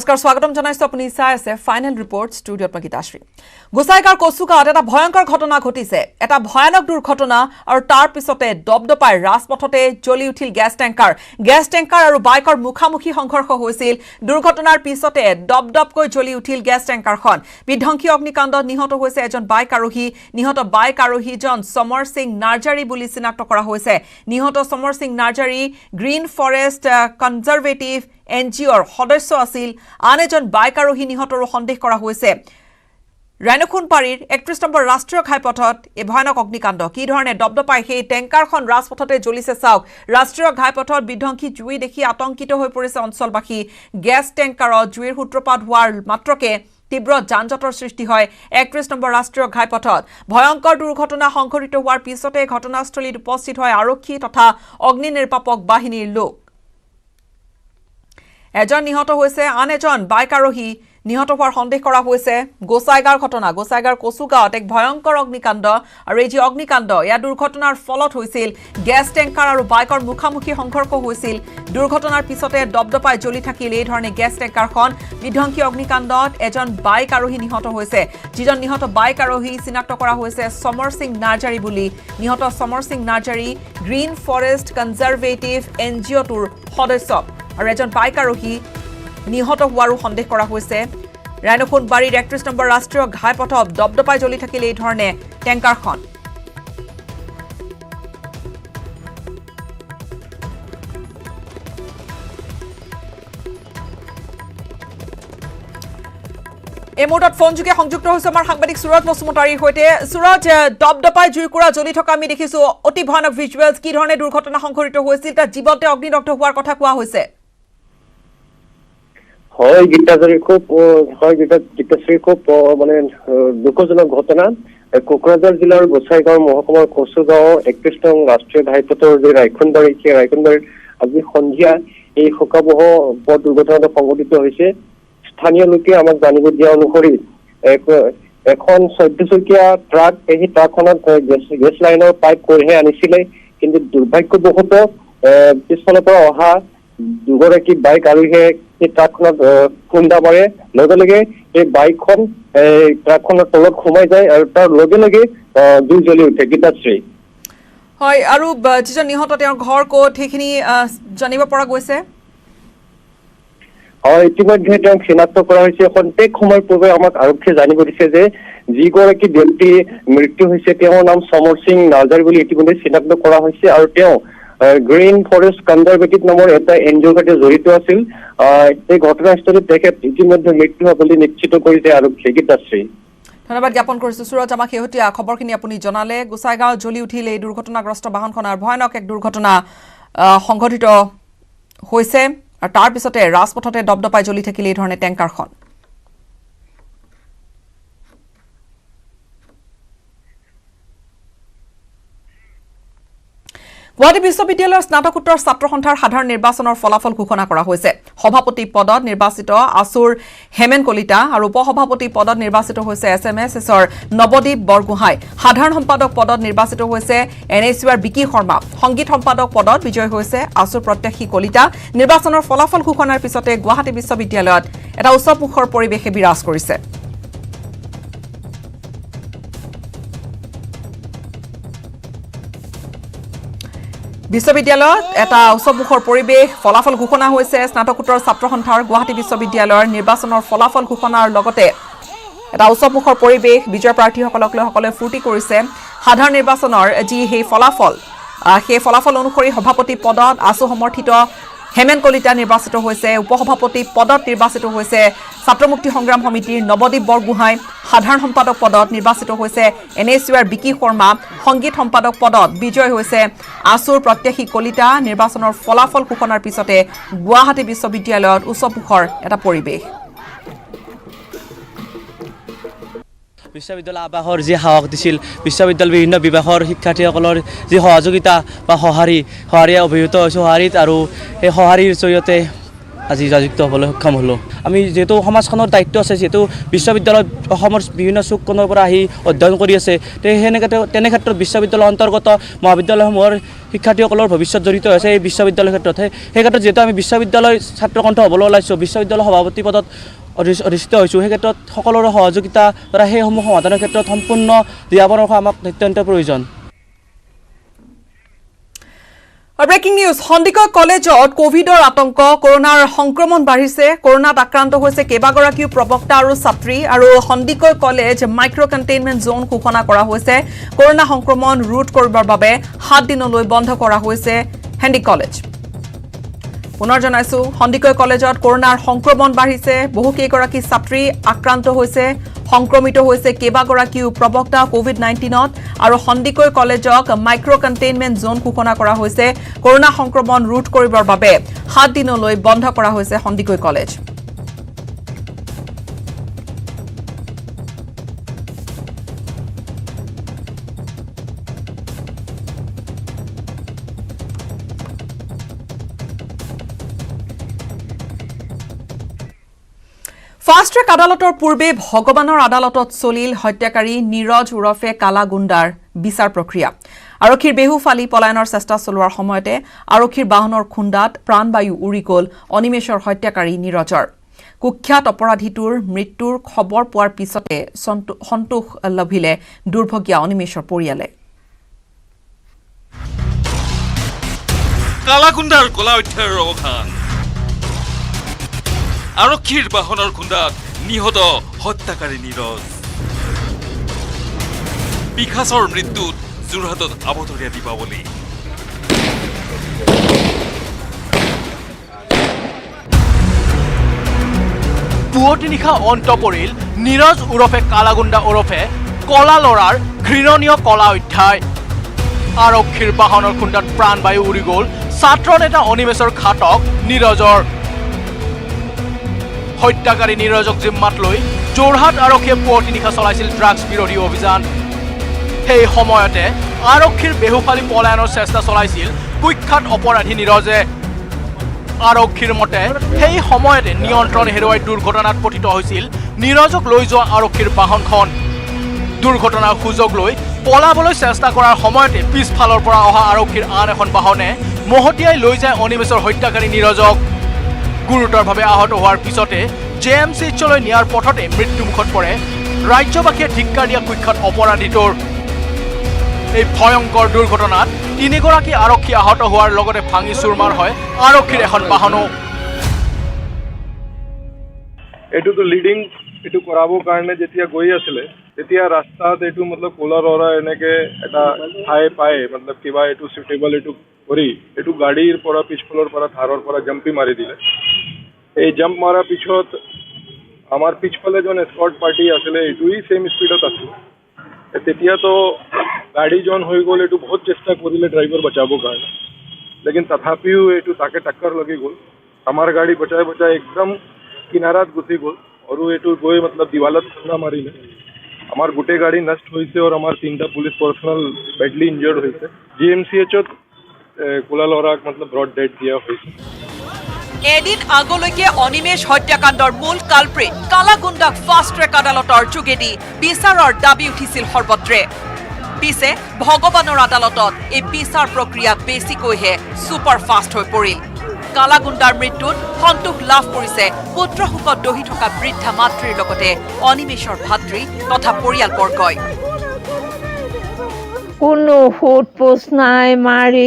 নমস্কাৰ স্বাগতম জনাইছো আপুনি চাই আছে ফাইনেল ৰিপৰ্ট ষ্টুডিঅ'ত গীতাশ্ৰী গোসাইগাঁৱৰ কচুগাঁৱত এটা ভয়ংকৰ ঘটনা ঘটিছে এটা ভয়ানক দুৰ্ঘটনা আৰু তাৰ পিছতে দবদপাই ৰাজপথতে জ্বলি উঠিল গেছ টেংকাৰ আৰু বাইকৰ মুখামুখি সংঘৰ্ষ হৈছিল দুৰ্ঘটনাৰ পিছতে দবদপকৈ জ্বলি উঠিল গেছ টেংকাৰখন বিধ্বংসী অগ্নিকাণ্ডত নিহত হৈছে এজন বাইক আৰোহী নিহত বাইক আৰোহীজন সমৰ সিং নাৰ্জাৰী বুলি চিনাক্ত কৰা হৈছে নিহত Samar Singh Narzary green forest conservative এনজিঅ'ৰ সদস্য আছিল আন এজন বাইক আৰোহী নিহতৰো সন্দেহ কৰা হৈছে ৰাইনখুনপাৰীৰ ৩১ নম্বৰ ৰাষ্ট্ৰীয় ঘাইপথত এই ভয়ানক অগ্নিকাণ্ড কি ধৰণে দবদপাই সেই টেংকাৰখন ৰাজপথতে জ্বলিছে চাওক ৰাষ্ট্ৰীয় ঘাইপথত বিধ্বংসী জুই দেখি আতংকিত হৈ পৰিছে অঞ্চলবাসী গেছ টেংকাৰত জুইৰ সূত্ৰপাত হোৱাৰ মাত্ৰকে তীব্ৰ যানজঁটৰ সৃষ্টি হয় ৩১ নম্বৰ ৰাষ্ট্ৰীয় ঘাইপথত ভয়ংকৰ দুৰ্ঘটনা সংঘটিত হোৱাৰ পিছতে ঘটনাস্থলীত উপস্থিত হয় আৰক্ষী তথা অগ্নি নিৰ্বাপক বাহিনীৰ লোক এজন নিহত হৈছে আন এজন বাইক আৰোহী নিহত হোৱাৰ সন্দেহ কৰা হৈছে গোসাইগাঁৱৰ ঘটনা গোসাইগাঁৱৰ কচুগাঁৱত এক ভয়ংকৰ অগ্নিকাণ্ড আৰু এই যে অগ্নিকাণ্ড ইয়াৰ দুৰ্ঘটনাৰ ফলত হৈছিল গেছ টেংকাৰ আৰু বাইকৰ মুখামুখি সংঘৰ্ষ হৈছিল দুৰ্ঘটনাৰ পিছতে দবদপাই জ্বলি থাকিল এই ধৰণে গেছ টেংকাৰখন বিধ্বংসী অগ্নিকাণ্ডত এজন বাইক আৰোহী নিহত হৈছে যিজন নিহত বাইক আৰোহী চিনাক্ত কৰা হৈছে সমৰ সিং নাৰ্জাৰী বুলি নিহত Samar Singh Narzary green forest conservative এনজিঅ'টোৰ সদস্য আৰু এজন বাইক আৰোহী নিহত হোৱাৰো সন্দেহ কৰা হৈছে ৰাইনখুনবাৰীৰ ৩১ নম্বৰ ৰাষ্ট্ৰীয় ঘাইপথত দবদপাই জ্বলি থাকিল এই ধৰণে টেংকাৰখন এই মুহূৰ্তত ফোনযোগে সংযুক্ত হৈছে আমাৰ সাংবাদিক সুৰজ বসুমতাৰীৰ সৈতে সুৰজ দবদপাই জুইকুৰা জ্বলি থকা আমি দেখিছো অতি ভয়ানক ভিজুৱেলছ কি ধৰণে দুৰ্ঘটনা সংঘটিত হৈছিল তাত জীৱনতে অগ্নিদগ্ধ হোৱাৰ কথা কোৱা হৈছে হয় গীতাশ্ৰী খুব মানে দুঃখজনক ঘটনা কোকৰাঝাৰ জিলাৰ গোসাইগাঁও মহকুমাৰ কচুগাঁও ৩১ নং ৰাষ্ট্ৰীয় ঘাইপথৰ যে ৰাইখনবাৰীত আজি সন্ধিয়া এই শোকাবহ পথ দুৰ্ঘটনাটো সংঘটিত হৈছে স্থানীয় লোকে আমাক জানিব দিয়া অনুসৰি এখন ১৪ চকীয়া ট্ৰাক এই ট্ৰাকখনত গেছ লাইনৰ পাইপ কঢ়িয়াই আনিছিলে কিন্তু দুৰ্ভাগ্যবশতঃ পিছফালৰ পৰা অহা দুগৰাকী বাইক আৰোহীয়ে এই ট্ৰাকখনত খুন্দা মাৰে লগে লগে এই বাইকখন ট্ৰাকখনৰ তলত সোমাই যায় আৰু তাৰ লগে লগে জুই জ্বলি উঠে গীতাশ্ৰী হয় আৰু যিজন নিহত তেওঁৰ ঘৰ ক'ত সেইখিনি জানিব পৰা গৈছে হয় ইতিমধ্যে তেওঁক চিনাক্ত কৰা হৈছে খন্তেক সময় পূৰ্বে আমাক আৰক্ষীয়ে জানিব দিছে যে যিগৰাকী ব্যক্তি মৃত্যু হৈছে তেওঁৰ নাম সমৰ সিং নাৰ্জাৰী বুলি ইতিমধ্যে চিনাক্ত কৰা হৈছে আৰু তেওঁ গ্ৰীণ ফৰেষ্ট কনজাৰভেটিভ নামৰ এটা এনজিঅ'ৰ সৈতে জড়িত আছিল এই ঘটনাস্থলীত তেখেত ইতিমধ্যে মৃত্যু হোৱা বুলি নিশ্চিত কৰিছে আৰক্ষীয়ে গীতাশ্ৰী ধন্যবাদ জ্ঞাপন কৰিছো সুৰজ আমাক শেহতীয়া খবৰখিনি আপুনি জনালে গোসাইগাঁও জ্বলি উঠিল এই দুৰ্ঘটনাগ্ৰস্ত বাহনখনৰ ভয়ানক এক দুৰ্ঘটনা সংঘটিত হৈছে আৰু তাৰ পিছতে ৰাজপথতে দবদপাই জ্বলি থাকিল এই ধৰণে টেংকাৰখন গুৱাহাটী বিশ্ববিদ্যালয়ৰ স্নাতকোত্তৰ ছাত্ৰ সন্থাৰ সাধাৰণ নিৰ্বাচনৰ ফলাফল ঘোষণা কৰা হৈছে সভাপতি পদত নিৰ্বাচিত আসুৰ হেমেন কলিতা আৰু উপসভাপতি পদত নিৰ্বাচিত হৈছে SMSSৰ নৱদীপ বৰগোহাঁই সাধাৰণ সম্পাদক পদত নিৰ্বাচিত হৈছে NSUৰ বিকি শৰ্মা সংগীত সম্পাদক পদত বিজয় হৈছে আসুৰ প্ৰত্যাশী কলিতা নিৰ্বাচনৰ ফলাফল ঘোষণাৰ পিছতে গুৱাহাটী বিশ্ববিদ্যালয়ত এটা উৎসৱমুখৰ পৰিৱেশে বিৰাজ কৰিছে বিশ্ববিদ্যালয়ত এটা উৎসৱমুখৰ পৰিৱেশ ফলাফল ঘোষণা হৈছে স্নাতকোত্তৰ ছাত্ৰ সন্থাৰ গুৱাহাটী বিশ্ববিদ্যালয়ৰ নিৰ্বাচনৰ ফলাফল ঘোষণাৰ লগতে এটা উৎসৱমুখৰ পৰিৱেশ বিজয় প্ৰাৰ্থীসকলক লৈ সকলোৱে ফূৰ্তি কৰিছে সাধাৰণ নিৰ্বাচনৰ যি সেই ফলাফল অনুসৰি সভাপতি পদত আসু সমৰ্থিত হেমেন কলিতা নিৰ্বাচিত হৈছে উপসভাপতি পদত নিৰ্বাচিত হৈছে ছাত্ৰ মুক্তি সংগ্ৰাম সমিতিৰ নৱদীপ বৰগোহাঁই সাধাৰণ সম্পাদক পদত নিৰ্বাচিত হৈছে NSUৰ বিকি শৰ্মা সংগীত সম্পাদক পদত বিজয় হৈছে আসুৰ প্ৰত্যাশী কলিতা নিৰ্বাচনৰ ফলাফল ঘোষণাৰ পিছতে গুৱাহাটী বিশ্ববিদ্যালয়ত উৎসৱমুখৰ এটা পৰিৱেশ বিশ্ববিদ্যালয় আৱাসৰ যি সাহস দিছিল বিশ্ববিদ্যালয় বিভিন্ন বিভাগৰ শিক্ষাৰ্থীসকলৰ যি সহযোগিতা বা সঁহাৰি অভিহিত হৈছে সঁহাৰিত আৰু এই সঁহাৰিৰ জৰিয়তে আজি জয়যুক্ত হ'বলৈ সক্ষম হ'লোঁ আমি যেহেতু সমাজখনৰ দায়িত্ব আছে যেহেতু বিশ্ববিদ্যালয়ত অসমৰ বিভিন্ন চুক কোণৰ পৰা আহি অধ্যয়ন কৰি আছে তেনে ক্ষেত্ৰত বিশ্ববিদ্যালয়ৰ অন্তৰ্গত মহাবিদ্যালয়সমূহৰ শিক্ষাৰ্থীসকলৰ ভৱিষ্যত জড়িত হৈছে এই বিশ্ববিদ্যালয়ৰ ক্ষেত্ৰত সেই ক্ষেত্ৰত যিহেতু আমি বিশ্ববিদ্যালয় ছাত্ৰকণ্ঠ হ'বলৈ ওলাইছোঁ বিশ্ববিদ্যালয় সভাপতি পদত অধিষ্ঠিত হৈছোঁ সেই ক্ষেত্ৰত সকলোৰে সহযোগিতা দ্বাৰা সেইসমূহ সমাধানৰ ক্ষেত্ৰত সম্পূৰ্ণ দিহা পৰামৰ্শ আমাক অত্যন্ত প্ৰয়োজন ব্ৰেকিং নিউজ সন্দিকৈ কলেজত কোভিডৰ আতংক কৰোনাৰ সংক্ৰমণ বাঢ়িছে কৰোনাত আক্ৰান্ত হৈছে কেইবাগৰাকীও প্ৰবক্তা আৰু ছাত্ৰী আৰু সন্দিকৈ কলেজ মাইক্ৰ কণ্টেইনমেণ্ট জোন ঘোষণা কৰা হৈছে কৰোনা সংক্ৰমণ ৰোধ কৰিবৰ বাবে 7 দিনলৈ বন্ধ কৰা হৈছে হেণ্ডি কলেজ পুনৰ জনাইছো সন্দিকৈ কলেজত কৰোনাৰ সংক্ৰমণ বাঢ়িছে বহু কেইগৰাকী ছাত্ৰী আক্ৰান্ত হৈছে সংক্ৰমিত হৈছে কেইবাগৰাকীও প্ৰবক্তা কোভিড-19ত আৰু সন্দিকৈ কলেজক মাইক্ৰ কণ্টেইনমেণ্ট জোন ঘোষণা কৰা হৈছে কৰোনা সংক্ৰমণ ৰোধ কৰিবৰ বাবে 7 দিনলৈ বন্ধ কৰা হৈছে সন্দিকৈ কলেজ ফাষ্ট ট্ৰেক আদালতৰ পূৰ্বে ভগৱানৰ আদালতত চলিল হত্যাকাৰী নীৰজ উৰফে কালা গুণ্ডাৰ বিচাৰ প্ৰক্ৰিয়া আৰক্ষীৰ বেহুফালি পলায়নৰ চেষ্টা চলোৱাৰ সময়তে আৰক্ষীৰ বাহনৰ খুন্দাত প্ৰাণবায়ু উৰি গ'ল অনিমেষৰ হত্যাকাৰী নীৰজৰ কুখ্যাত অপৰাধীটোৰ মৃত্যুৰ খবৰ পোৱাৰ পিছতে সন্তোষ লভিলে দুৰ্ভগীয়া অনিমেষৰ পৰিয়ালে কালা গুণ্ডাৰ কলা অধ্যায়ৰ অৱসান আৰক্ষীৰ বাহনৰ খুন্দাত নিহত হত্যাকাৰী নীৰজ বিকাশৰ মৃত্যুত যোৰহাটত আবতৰীয়া দীপাৱলী পুৱতি নিশা অন্ত পৰিল নীৰজ উৰফে কালাগুণ্ডা ওৰফে কলা লৰাৰ ঘৃণনীয় কলা অধ্যায় আৰক্ষীৰ বাহনৰ খুন্দাত প্ৰাণবায়ু উৰি গ'ল ছাত্ৰ নেতা অনিমেষৰ ঘাতক নীৰজৰ হত্যাকাৰী নীৰজক জিম্মাত লৈ যোৰহাট আৰক্ষীয়ে পুৱতি নিশা চলাইছিল ড্ৰাগছ বিৰোধী অভিযান সেই সময়তে আৰক্ষীৰ বেহুফালি পলায়নৰ চেষ্টা চলাইছিল কুখ্যাত অপৰাধী নীৰজে আৰক্ষীৰ মতে সেই সময়তে নিয়ন্ত্ৰণ হেৰুৱাই দুৰ্ঘটনাত পতিত হৈছিল নীৰজক লৈ যোৱা আৰক্ষীৰ বাহনখন দুৰ্ঘটনাৰ সুযোগ লৈ পলাবলৈ চেষ্টা কৰাৰ সময়তে পিছফালৰ পৰা অহা আৰক্ষীৰ আন এখন বাহনে মহতিয়াই লৈ যায় অনিমেষৰ হত্যাকাৰী নীৰজক গুৰুতৰভাৱে আহত হোৱাৰ পিছতে জেএমচিএইচলৈ নিয়াৰ পথতে মৃত্যুমুখত পৰে ৰাজ্যবাসীয়ে ধিক্কাৰ দিয়া কুখ্যাত অপৰাধীটোৰ এই ভয়ংকৰ দুৰ্ঘটনাত 3গৰাকী আৰক্ষী আহত হোৱাৰ লগতে ভাঙি চুৰমাৰ হয় আৰক্ষীৰ এখন বাহনো এইটোতো লিডিং এইটো কৰাবৰ কাৰণে যেতিয়া গৈ আছিলে তেতিয়া ৰাস্তাত এইটো মতলব কোলাৰ অৰা এনেকে এটা ঠাই পায় মতলব কিবা এইটো সুইটেবল এইটো কৰি এইটো গাড়ীৰ পৰা পিছফালৰ পৰা থাৰৰ পৰা জাম্পি মাৰি দিলে এই জাম্প মাৰাৰ পিছত আমাৰ পিছফালে যোন এস্কৰ্ট পাৰ্টি আছিলে এইটোই সেম স্পীডত আছিল তেতিয়াতো গাড়ী জন হৈ গ'ল এইটো বহুত চেষ্টা কৰিলে ড্ৰাইভাৰ বচাবৰ কাৰণে লেকিন তথাপিও এইটো তাকে টক্কৰ লাগি গ'ল আমাৰ গাড়ী বচাই একদম কিনাৰাত গুচি গ'ল আৰু এইটো গৈ মতলব দিৱালত খুন্দা মাৰিলে আমাৰ গোটেই গাড়ী নষ্ট হৈছে আৰু আমাৰ 3টা পুলিচ পাৰ্চনেল বেডলি ইনজাৰ্ড হৈছে জিএমচিএইচত কোলা লৰাক মতলব ব্ৰড ডেড দিয়া হৈছে এদিন আগলৈকে অনিমেষ হত্যাকাণ্ডৰ মূল কালপ্ৰিট কালাগুণ্ডাক ফাষ্ট ট্ৰেক আদালতৰ যোগেদি বিচাৰৰ দাবী উঠিছিল সৰ্বত্ৰে পিছে ভগৱানৰ আদালতত এই বিচাৰ প্ৰক্ৰিয়া বেছিকৈহে ছুপাৰ ফাষ্ট হৈ পৰিল কালাগুণ্ডাৰ মৃত্যুত সন্তোষ লাভ কৰিছে পুত্ৰশোকত দহি থকা বৃদ্ধা মাতৃৰ লগতে অনিমেষৰ ভাতৃ তথা পৰিয়ালবৰ্গই কোনো ফুট পোছ নাই মাৰি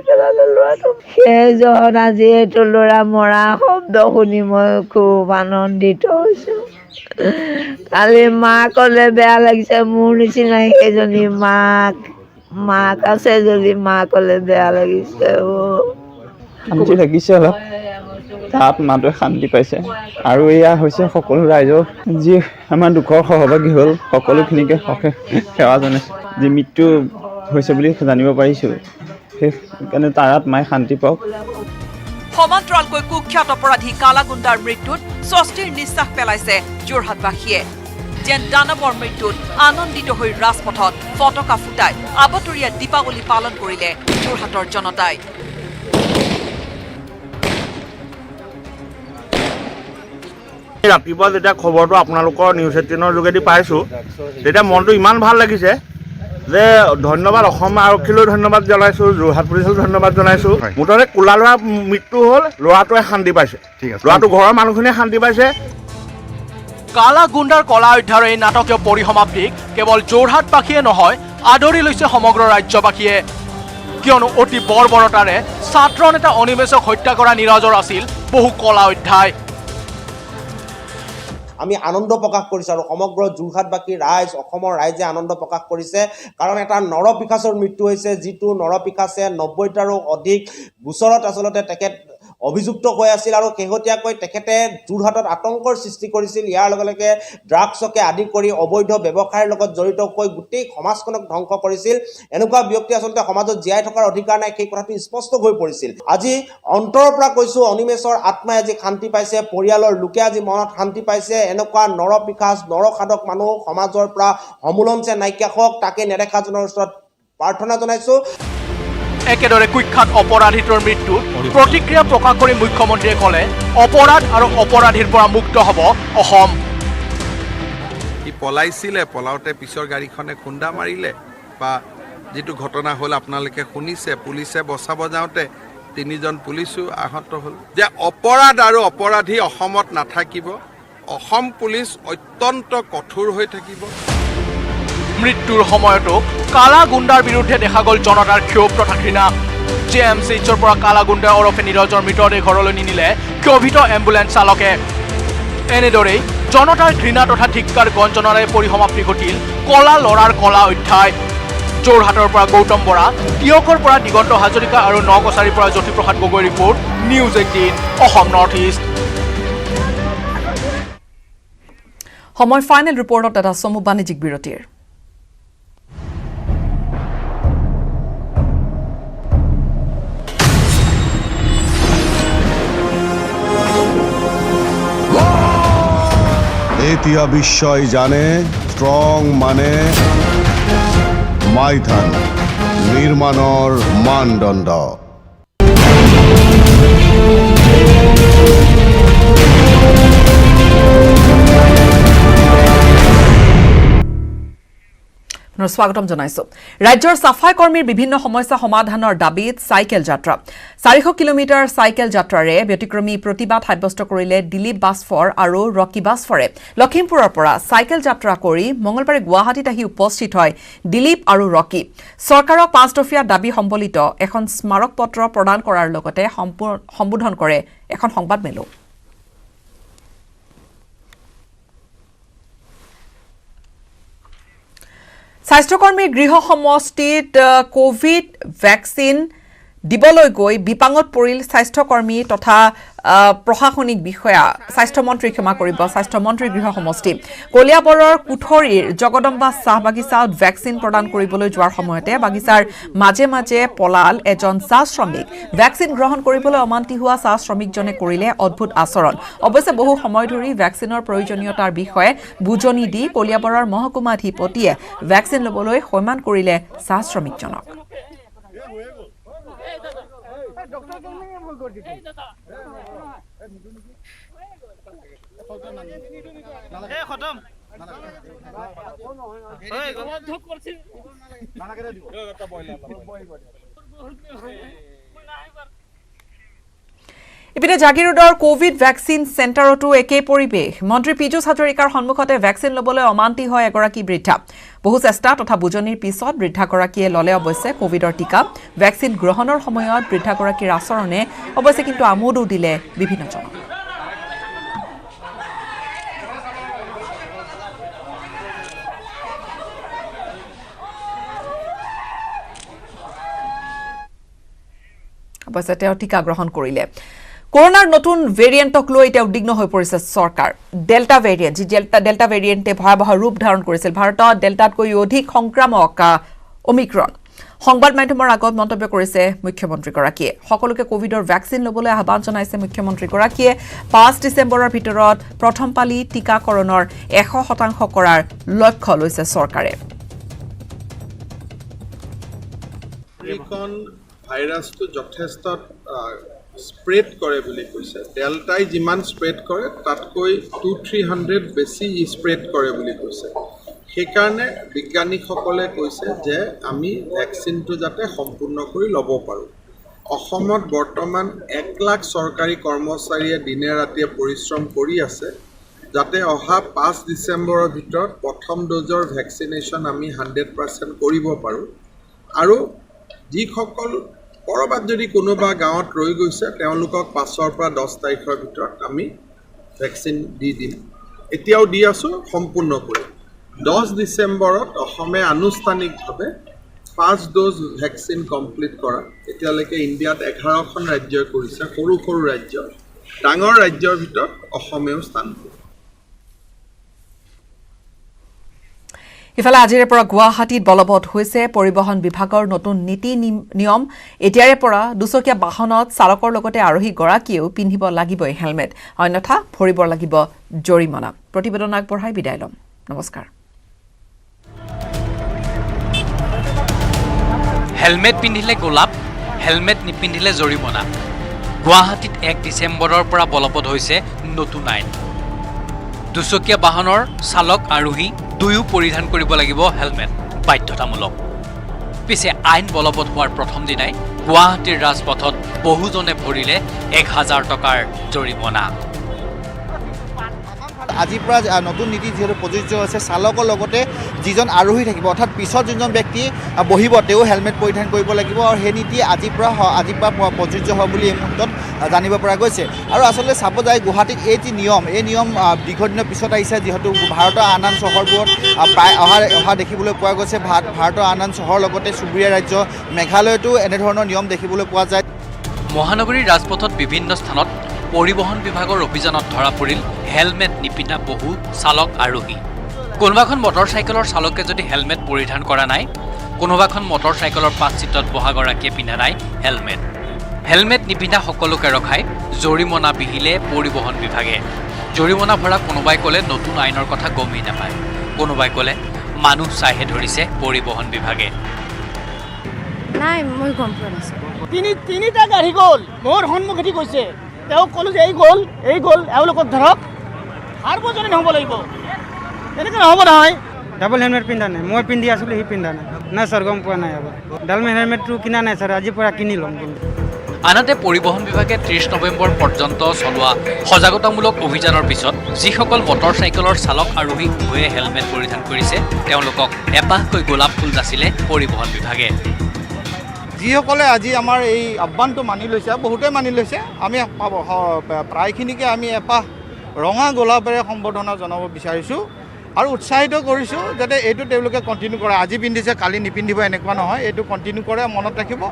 পেলালে ল'ৰাটো সেইজন আজি এইটো ল'ৰা মৰা শব্দ শুনি মই খুব আনন্দিত হৈছোঁ কালি মাকলে বেয়া লাগিছে মোৰ নিচিনাই সেইজনী মাক আছে যদি মাকলে বেয়া লাগিছে শান্তি লাগিছে অলপ তাত মাতোৱে শান্তি পাইছে আৰু এয়া হৈছে সকলো ৰাইজৰ যি আমাৰ দুখৰ সহভাগী হ'ল সকলোখিনিকে সেৱা জনাইছোঁ যি মৃত্যু হৈছে বুলি জানিব পাৰিছোঁ সেইকাৰণে তাৰ আত্মাই শান্তি পাওক সমান্তৰালকৈ কুখ্যাত অপৰাধী কালাগুণ্ডাৰ মৃত্যুত স্বস্তিৰ নিশ্বাস পেলাইছে যোৰহাটবাসীয়ে যেন দানৱৰ মৃত্যুত আনন্দিত হৈ ৰাজপথত ফটকা ফুটাই আবতৰীয়া দীপাৱলী পালন কৰিলে যোৰহাটৰ জনতাই ৰাতিপুৱা যেতিয়া খবৰটো আপোনালোকৰ নিউজ 18ৰ যোগেদি পাইছোঁ তেতিয়া মনটো ইমান ভাল লাগিছে যে ধন্যবাদ অসম আৰক্ষীলৈ ধন্যবাদ জনাইছোঁ, যোৰহাট পুলিচলৈ ধন্যবাদ জনাইছোঁ। মুঠতে কোলা ল'ৰা মৃত্যু হ'ল, ল'ৰাটোৱে শান্তি পাইছে, ল'ৰাটো ঘৰৰ মানুহখিনিয়ে শান্তি পাইছে। কালা গুণ্ডাৰ কলা উদ্ধাৰৰ এই নাটকীয় পৰিসমাপ্তিক কেৱল যোৰহাটবাসীয়ে নহয় আদৰি লৈছে সমগ্ৰ ৰাজ্যবাসীয়ে, কিয়নো অতি বৰ্বৰতাৰে ছাত্ৰ নেতা অনিমেষক হত্যা কৰা নীৰজৰ আছিল বহু কলা অধ্যায়। আমি আনন্দ প্ৰকাশ কৰিছোঁ আৰু সমগ্ৰ যোৰহাটবাসী ৰাইজ অসমৰ ৰাইজে আনন্দ প্ৰকাশ কৰিছে, কাৰণ এটা নৰপিশাচৰ মৃত্যু হৈছে, যিটো নৰপিশাচে 90টাৰো অধিক গোচৰত আচলতে তেখেত অভিযুক্ত হৈ আছিল আৰু শেহতীয়াকৈ তেখেতে যোৰহাটত আতংকৰ সৃষ্টি কৰিছিল। ইয়াৰ লগে লগে ড্ৰাগছকে আদি কৰি অবৈধ ব্যৱসায়ৰ লগত জড়িত হৈ গোটেই সমাজখনক ধ্বংস কৰিছিল। এনেকুৱা ব্যক্তি আচলতে সমাজত জীয়াই থকাৰ অধিকাৰ নাই, সেই কথাটো স্পষ্ট হৈ পৰিছিল। আজি অন্তৰৰ পৰা কৈছোঁ, অনিমেষৰ আত্মাই আজি শান্তি পাইছে, পৰিয়ালৰ লোকে আজি মনত শান্তি পাইছে। এনেকুৱা নৰপিশাচ নৰসাধক মানুহ সমাজৰ পৰা সমূলনচে নাইকিয়া হওক, তাকে নেদেখাজনৰ ওচৰত প্ৰাৰ্থনা জনাইছোঁ। একেদৰে কুখ্যাত অপৰাধীটোৰ মৃত্যুত প্ৰতিক্ৰিয়া প্ৰকাশ কৰি মুখ্যমন্ত্ৰীয়ে ক'লে, অপৰাধ আৰু অপৰাধীৰ পৰা মুক্ত হ'ব অসম। সি পলাইছিলে, পলাওঁতে পিছৰ গাড়ীখনে খুন্দা মাৰিলে বা যিটো ঘটনা হ'ল আপোনালোকে শুনিছে, পুলিচে বচাব যাওঁতে 3জন পুলিচো আহত হ'ল। যে অপৰাধ আৰু অপৰাধী অসমত নাথাকিব, অসম পুলিচ অত্যন্ত কঠোৰ হৈ থাকিব। মৃত্যুৰ সময়তো কালা গুণ্ডাৰ বিৰুদ্ধে দেখা গ'ল জনতাৰ ক্ষোভ তথা ঘৃণা। JMCHৰ পৰা কালা গুণ্ডা ওৰফে নীৰজৰ মৃতদেহ ঘৰলৈ নিনিলে ক্ষোভিত এম্বুলেন্স চালকে। এনেদৰেই জনতাৰ ঘৃণা তথা ধিক্কাৰ গঞ্জনাৰে পৰিসমাপ্তি ঘটিল কলা ল'ৰাৰ কলা অধ্যায়। যোৰহাটৰ পৰা গৌতম বৰা, টিয়কৰ পৰা দিগন্ত হাজৰিকা আৰু নকছাৰীৰ পৰা Jyotiprasad Gogoi report, news 18 Assam north east. সময় ফাইনেল ৰিপৰ্টত এটা চমু বাণিজ্যিক বিৰতিৰ। এতিয়া বিশ্বই জানে ষ্ট্ৰং মানে মাইথান নিৰ্মাণৰ মানদণ্ড। স্বাগতম জনাইছো। ৰাজ্যৰ চাফাই কৰ্মীৰ বিভিন্ন সমস্যা সমাধানৰ দাবীত চাইকেল যাত্ৰা। 400 কিলোমিটাৰ চাইকেল যাত্ৰাৰে ব্যতিক্ৰমী প্ৰতিবাদ সাব্যস্ত কৰিলে দিলীপ বাছফৰ আৰু ৰকি বাছফৰে। লখিমপুৰৰ পৰা চাইকেল যাত্ৰা কৰি মঙলবাৰে গুৱাহাটীত আহি উপস্থিত হয় দিলীপ আৰু ৰকি। চৰকাৰক 5 দফীয়া দাবী সম্বলিত এখন স্মাৰক পত্ৰ প্ৰদান কৰাৰ লগতে সম্বোধন কৰে এখন সংবাদমেলো। স্বাস্থ্যকৰ্মীৰ গৃহ সমষ্টিত কোভিড ভেকচিন দিবলৈ গৈ বিপাঙত পৰিল স্বাস্থ্যকৰ্মী তথা প্ৰশাসনিক বিষয়া। স্বাস্থ্যমন্ত্ৰী ক্ষমা কৰিব, স্বাস্থ্যমন্ত্ৰীৰ গৃহ সমষ্টি কলিয়াবৰৰ কুঠৰীৰ জগদম্বা চাহ বাগিচাত ভেকচিন প্ৰদান কৰিবলৈ যোৱাৰ সময়তে বাগিচাৰ মাজে মাজে পলাল এজন চাহ শ্ৰমিক। ভেকচিন গ্ৰহণ কৰিবলৈ অমান্তি হোৱা চাহ শ্ৰমিকজনে কৰিলে অদ্ভুত আচৰণ। অৱশ্যে বহু সময় ধৰি ভেকচিনৰ প্ৰয়োজনীয়তাৰ বিষয়ে বুজনি দি কলিয়াবৰৰ মহকুমাধিপতিয়ে ভেকচিন ল'বলৈ সৈমান কৰিলে চাহ শ্ৰমিকজনক। ইপিনে জাগিৰোডৰ কোভিড ভেকচিন চেণ্টাৰতো একেই পৰিৱেশ। মন্ত্ৰী পীযুষ হাজৰিকাৰ সন্মুখতে ভেকচিন ল'বলৈ অমান্তি হয় এগৰাকী বৃদ্ধা। বহু চেষ্টা তথা বুজনিৰ পিছত বৃদ্ধাগৰাকীয়ে ল'লে অৱশ্যে কোভিডৰ টীকা। ভেকচিন গ্ৰহণৰ সময়ত বৃদ্ধাগৰাকীৰ আচৰণে অৱশ্যে কিন্তু আমোদো দিলে বিভিন্নজনক। অৱশ্যে তেওঁ টীকা গ্ৰহণ কৰিলে। কৰোনাৰ নতুন ভেৰিয়েণ্টক লৈ এতিয়া উদ্বিগ্ন হৈ পৰিছে চৰকাৰ। ডেল্টা ভেৰিয়েণ্ট, যি ডেল্টা ভেৰিয়েণ্টে ভয়াৱহ ৰূপ ধাৰণ কৰিছিল। ভাৰতত ডেল্টাতকৈ অধিক সংক্ৰামক অমিক্ৰণ। সংবাদ মাধ্যমৰ আগত মন্তব্য কৰিছে মুখ্যমন্ত্ৰীগৰাকীয়ে। সকলোকে কোভিডৰ ভেকচিন ল'বলৈ আহ্বান জনাইছে মুখ্যমন্ত্ৰীগৰাকীয়ে। 5 ডিচেম্বৰৰ ভিতৰত প্ৰথম পালি টীকাকৰণৰ 100% কৰাৰ লক্ষ্য লৈছে চৰকাৰে। এইখন ভাইৰাছটো যথেষ্ট স্প্ৰেড কৰে বুলি কৈছে। ডেল্টাই যিমান স্প্ৰেড কৰে তাতকৈ 200-300 বেছি স্প্ৰেড কৰে বুলি কৈছে। সেইকাৰণে বিজ্ঞানীসকলে কৈছে যে আমি ভেকচিনটো যাতে সম্পূৰ্ণ কৰি ল'ব পাৰোঁ। অসমত বৰ্তমান 1 লাখ চৰকাৰী কৰ্মচাৰীয়ে দিনে ৰাতিয়ে পৰিশ্ৰম কৰি আছে যাতে অহা 5 ডিচেম্বৰৰ ভিতৰত প্ৰথম ড'জৰ ভেকচিনেশ্যন আমি 100% কৰিব পাৰোঁ। আৰু যিসকল ক'ৰবাত যদি কোনোবা গাঁৱত ৰৈ গৈছে তেওঁলোকক 5ৰ পৰা 10 তাৰিখৰ ভিতৰত আমি ভেকচিন দি দিম। এতিয়াও দি আছোঁ সম্পূৰ্ণ কৰি। 10 ডিচেম্বৰত অসমে আনুষ্ঠানিকভাৱে 5 ড'জ ভেকচিন কমপ্লিট কৰা। এতিয়ালৈকে ইণ্ডিয়াত 11খন ৰাজ্যই কৰিছে, সৰু সৰু ৰাজ্য। ডাঙৰ ৰাজ্যৰ ভিতৰত অসমেও স্থান পায়। ইফালে আজিৰে পৰা গুৱাহাটীত বলবৎ হৈছে পৰিবহণ বিভাগৰ নতুন নীতি নিয়ম। এতিয়াৰে পৰা দুচকীয়া বাহনত চালকৰ লগতে আৰোহীগৰাকীয়েও পিন্ধিব লাগিবই হেলমেট, অন্যথা ভৰিব লাগিব জৰিমনা। প্ৰতিবেদন আগবঢ়াই বিদায় ল'ম। নমস্কাৰ। হেলমেট পিন্ধিলে গোলাপ, হেলমেট নিপিন্ধিলে জৰিমনা। গুৱাহাটীত 1 ডিচেম্বৰৰ পৰা বলবৎ হৈছে নতুন আইন। দুচকীয়া বাহনৰ চালক আৰোহী দুয়ো পৰিধান কৰিব লাগিব হেলমেট, বাধ্যতামূলক। পিছে আইন বলবৎ হোৱাৰ প্ৰথম দিনাই গুৱাহাটীৰ ৰাজপথত বহুজনে ভৰিলে 1000 টকাৰ জৰিমনা। আজিৰ পৰা নতুন নীতি যিহেতু প্ৰযোজ্য হৈছে, চালকৰ লগতে যিজন আৰোহী থাকিব অৰ্থাৎ পিছত যোনজন ব্যক্তি বহিব তেওঁ হেলমেট পৰিধান কৰিব লাগিব। আৰু সেই নীতি আজিৰ পৰা প্ৰযোজ্য হ'ব বুলি এই মুহূৰ্তত জানিব পৰা গৈছে। আৰু আচলতে চাব যায় গুৱাহাটীত এই নিয়ম দীৰ্ঘদিনৰ পিছত আহিছে, যিহেতু ভাৰতৰ আন আন চহৰবোৰত প্ৰায় অহা দেখিবলৈ পোৱা গৈছে। ভাৰতৰ আন আন চহৰৰ লগতে চুবুৰীয়া ৰাজ্য মেঘালয়তো এনেধৰণৰ নিয়ম দেখিবলৈ পোৱা যায়। মহানগৰীৰ ৰাজপথত বিভিন্ন স্থানত পৰিবহণ বিভাগৰ অভিযানত ধৰা পৰিল হেলমেট নিপিন্ধা বহু চালক আৰোহী। কোনোবাখন মটৰচাইকেলৰ চালকে যদি হেলমেট পৰিধান কৰা নাই, কোনোবাখন মটৰচাইকেলৰ 5 ছিটত বহাগৰাকীয়ে পিন্ধা নাই হেলমেট। হেলমেট নিপিন্ধা সকলোকে ৰখাই জৰিমনা বিহিলে পৰিবহণ বিভাগে। জৰিমনা ভৰা কোনোবাই ক'লে নতুন আইনৰ কথা গমেই নাপায়, কোনোবাই ক'লে মানুহ চাইহে ধৰিছে পৰিবহণ বিভাগে। নাই, মই গম পোৱা নাছিলোঁ। তিনিটা গাড়ী গ'ল, মোৰ সন্মুখেদি গৈছে। তেওঁ ক'লোঁ যে এই গ'ল এওঁলোকক ধৰক, সাৰ্বজনীন হ'ব লাগিব, তেনেকৈ নহ'ব নহয়। ডাবল হেলমেট পিন্ধা নাই, মই পিন্ধি আছিলোঁ, সি পিন্ধা নাই। নাই ছাৰ, গম পোৱা নাই। ডাবল হেলমেটটো কিনা নাই ছাৰ, আজিৰ পৰা কিনি ল'ম। আনহাতে পৰিবহণ বিভাগে 30 নৱেম্বৰ পৰ্যন্ত চলোৱা সজাগতামূলক অভিযানৰ পিছত যিসকল মটৰচাইকেলৰ চালক আৰোহী উভয়ে হেলমেট পৰিধান কৰিছে তেওঁলোকক এপাহকৈ গোলাপ ফুল যাচিলে পৰিবহণ বিভাগে। যিসকলে আজি আমাৰ এই আহ্বানটো মানি লৈছে, বহুতে মানি লৈছে, আমি প্ৰায়খিনিকে আমি এপাহ ৰঙা গোলাপেৰে সম্বৰ্ধনা জনাব বিচাৰিছোঁ আৰু উৎসাহিত কৰিছোঁ যাতে এইটো তেওঁলোকে কণ্টিনিউ কৰে। আজি পিন্ধিছে কালি নিপিন্ধিব এনেকুৱা নহয়, এইটো কণ্টিনিউ কৰে। মনত ৰাখিব